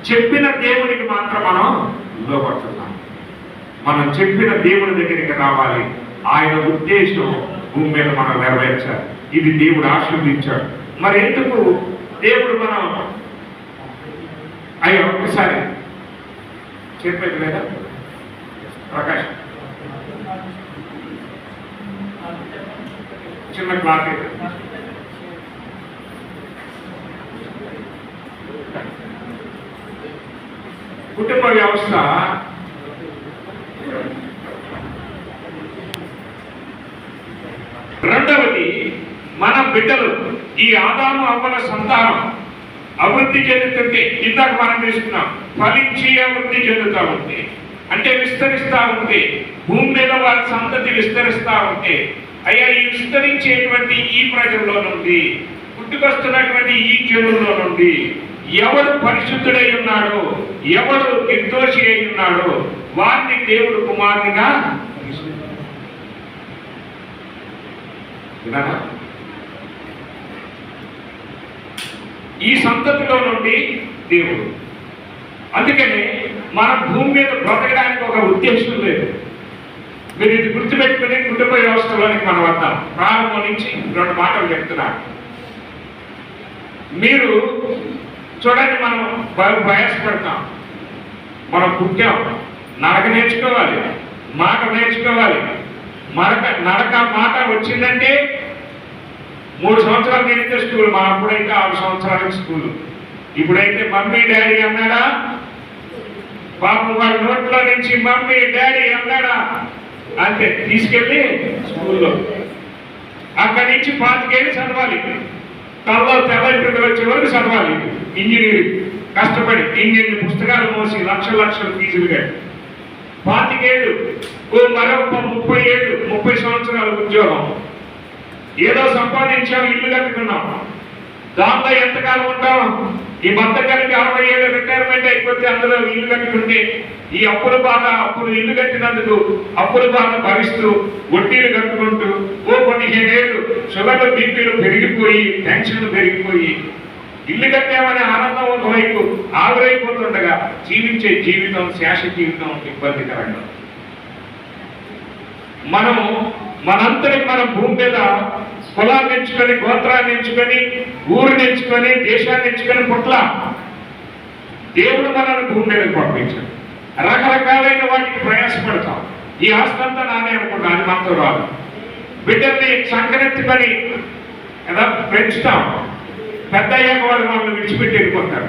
చెప్పిన దేవునికి మాత్రం మనం లోపడుతున్నాం. మనం చెప్పిన దేవుని దగ్గరికి రావాలి. ఆయన ఉద్దేశం భూమి మీద మనం నెరవేర్చాలి. ఇది దేవుడు ఆశీర్వదించాడు. మరి ఎందుకు దేవుడు మనం అయ్యో ఒక్కసారి చెప్పేది లేదా ప్రకాష్ చిన్న క్లాస్ కుటుంబ వ్యవస్థ రెండవది మన బిడ్డలు ఈ ఆదాము అవ్వల సంతానం అభివృద్ధి చెందుతుంటే ఇందాక మనం తీసుకున్నాం ఫలించి అభివృద్ధి చెందుతూ ఉంటే అంటే విస్తరిస్తూ ఉంటే భూమి మీద వారి సంతతి విస్తరిస్తూ ఉంటే అయ్యా ఈ విస్తరించేటువంటి ఈ ప్రజల్లో నుండి పుట్టుకొస్తున్నటువంటి ఈ జనుల్లో నుండి ఎవడు పరిశుద్ధుడై ఉన్నాడో ఎవడు నిర్దోషి అయి ఉన్నాడో వారిని దేవుడు కుమారునిగా ఈ సంతతిలో నుండి దేవుడు. అందుకని మన భూమి మీద బ్రతకడానికి ఒక ఉద్దేశం లేదు. మీరు ఇది గుర్తుపెట్టుకుని కుటుంబ వ్యవస్థలోనికి మనం వద్దాం. ప్రారంభం నుంచి 2 మాటలు చెప్తున్నా. మీరు చూడండి, మనం ప్రయాసపడతాం. మనం పుట్టాం, నడక నేర్చుకోవాలి, మాట నేర్చుకోవాలి. నడక మాట వచ్చిందంటే 3 సంవత్సరాలు నేర్పితే స్కూల్. మా అప్పుడైతే 6 సంవత్సరాలకి స్కూల్. ఇప్పుడైతే మమ్మీ డాడీ అన్నాడా, పాపం వాడి నోట్లో నుంచి మమ్మీ డాడీ అన్నాడా అంతే తీసుకెళ్ళి స్కూల్లో. అక్కడి నుంచి 25 ఏళ్ళు చదవాలి. తర్వాత తెల్లటి వచ్చే వరకు చదవాలి. ఇంజనీరింగ్ కష్టపడి ఇన్ని పుస్తకాలు మోసి లక్షల ఫీజులు కట్టి 25 ఏళ్ళు, మరొక 30 ఏళ్ళు, 30 సంవత్సరాల ఉద్యోగం. ఏదో సంపాదించాం, ఇల్లు కట్టుకున్నాం. దాంట్లో ఎంతకాలం ఉంటాం? ఈ బతకానికి 60 ఏళ్ళు రిటైర్మెంట్ అయిపోతే అందులో ఇల్లు కట్టుకుంటే ఈ అప్పుల బాధ, అప్పులు ఇల్లు కట్టినందుకు అప్పుల బాధ భరిస్తూ వడ్డీలు కట్టుకుంటూ 15 ఏళ్ళు షుగర్లు బీపీలు పెరిగిపోయి టెన్షన్లు పెరిగిపోయి ఇల్లు కట్టామనే ఆనందం ఒకవైపు ఆవిరైపోతుండగా జీవించే జీవితం శేష జీవితం ఇబ్బందికరంగా. మనము మనంతరికి మనం భూమి మీద కులాన్ని ఎంచుకొని, గోత్రాన్ని ఎంచుకొని, ఊరిని ఎంచుకొని, దేశాన్ని ఎంచుకొని పుట్ల దేవుడు మనల్ని భూమి మీదకి పంపించాడు. రకరకాలైన వాటికి ప్రయాసపడతాం. ఈ ఆస్తంతా నానే అనుకుంటా, అది మనతో రాదు. బిడ్డల్ని సంకనెత్తుకొని పెంచుతాం. పెద్ద అయ్యాక వాళ్ళు మనల్ని విడిచిపెట్టి వెళ్ళిపోతారు.